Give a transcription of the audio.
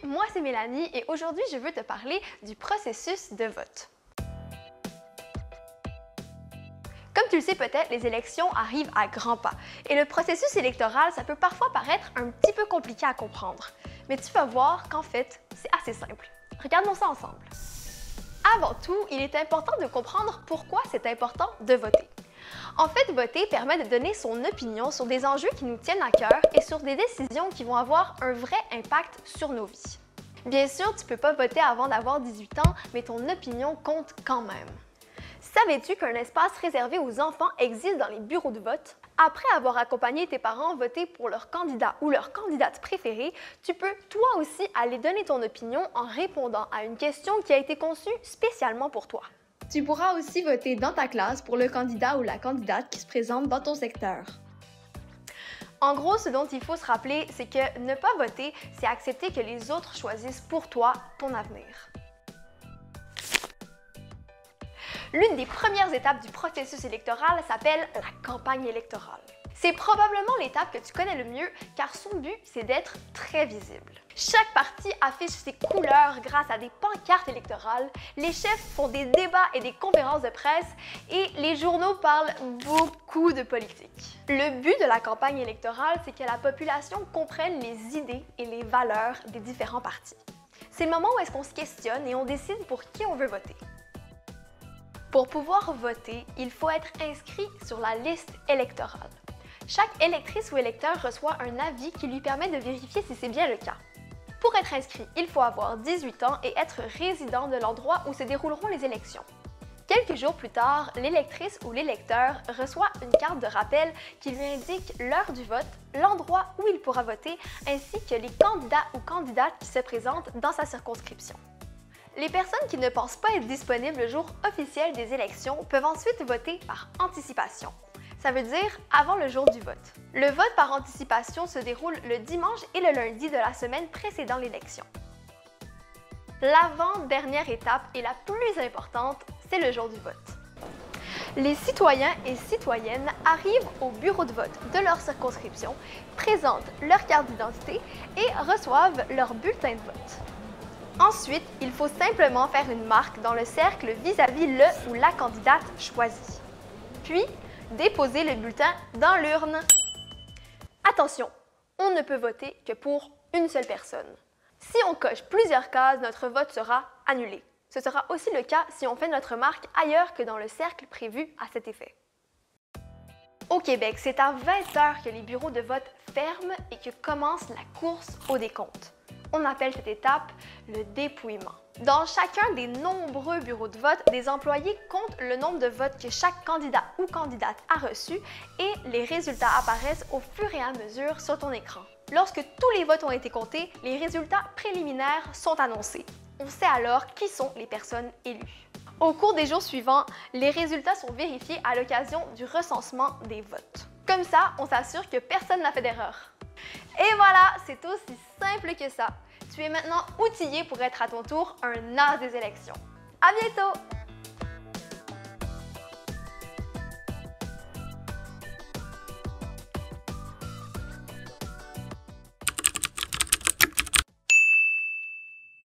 moi c'est Mélanie et aujourd'hui je veux te parler du processus de vote. Comme tu le sais peut-être, les élections arrivent à grands pas et le processus électoral, ça peut parfois paraître un petit peu compliqué à comprendre. Mais tu vas voir qu'en fait, c'est assez simple. Regardons ça ensemble. Avant tout, il est important de comprendre pourquoi c'est important de voter. En fait, voter permet de donner son opinion sur des enjeux qui nous tiennent à cœur et sur des décisions qui vont avoir un vrai impact sur nos vies. Bien sûr, tu ne peux pas voter avant d'avoir 18 ans, mais ton opinion compte quand même. Savais-tu qu'un espace réservé aux enfants existe dans les bureaux de vote? Après avoir accompagné tes parents voter pour leur candidat ou leur candidate préférée, tu peux toi aussi aller donner ton opinion en répondant à une question qui a été conçue spécialement pour toi. Tu pourras aussi voter dans ta classe pour le candidat ou la candidate qui se présente dans ton secteur. En gros, ce dont il faut se rappeler, c'est que ne pas voter, c'est accepter que les autres choisissent pour toi ton avenir. L'une des premières étapes du processus électoral s'appelle la campagne électorale. C'est probablement l'étape que tu connais le mieux car son but, c'est d'être très visible. Chaque parti affiche ses couleurs grâce à des pancartes électorales, les chefs font des débats et des conférences de presse et les journaux parlent beaucoup de politique. Le but de la campagne électorale, c'est que la population comprenne les idées et les valeurs des différents partis. C'est le moment où est-ce qu'on se questionne et on décide pour qui on veut voter. Pour pouvoir voter, il faut être inscrit sur la liste électorale. Chaque électrice ou électeur reçoit un avis qui lui permet de vérifier si c'est bien le cas. Pour être inscrit, il faut avoir 18 ans et être résident de l'endroit où se dérouleront les élections. Quelques jours plus tard, l'électrice ou l'électeur reçoit une carte de rappel qui lui indique l'heure du vote, l'endroit où il pourra voter, ainsi que les candidats ou candidates qui se présentent dans sa circonscription. Les personnes qui ne pensent pas être disponibles le jour officiel des élections peuvent ensuite voter par anticipation. Ça veut dire avant le jour du vote. Le vote par anticipation se déroule le dimanche et le lundi de la semaine précédant l'élection. L'avant-dernière étape et la plus importante, c'est le jour du vote. Les citoyens et citoyennes arrivent au bureau de vote de leur circonscription, présentent leur carte d'identité et reçoivent leur bulletin de vote. Ensuite, il faut simplement faire une marque dans le cercle vis-à-vis le ou la candidate choisie. Puis, déposer le bulletin dans l'urne. Attention, on ne peut voter que pour une seule personne. Si on coche plusieurs cases, notre vote sera annulé. Ce sera aussi le cas si on fait notre marque ailleurs que dans le cercle prévu à cet effet. Au Québec, c'est à 20 h que les bureaux de vote ferment et que commence la course au décompte. On appelle cette étape le dépouillement. Dans chacun des nombreux bureaux de vote, des employés comptent le nombre de votes que chaque candidat ou candidate a reçus et les résultats apparaissent au fur et à mesure sur ton écran. Lorsque tous les votes ont été comptés, les résultats préliminaires sont annoncés. On sait alors qui sont les personnes élues. Au cours des jours suivants, les résultats sont vérifiés à l'occasion du recensement des votes. Comme ça, on s'assure que personne n'a fait d'erreur. Et voilà, c'est aussi simple que ça. Tu es maintenant outillé pour être à ton tour un as des élections. À bientôt!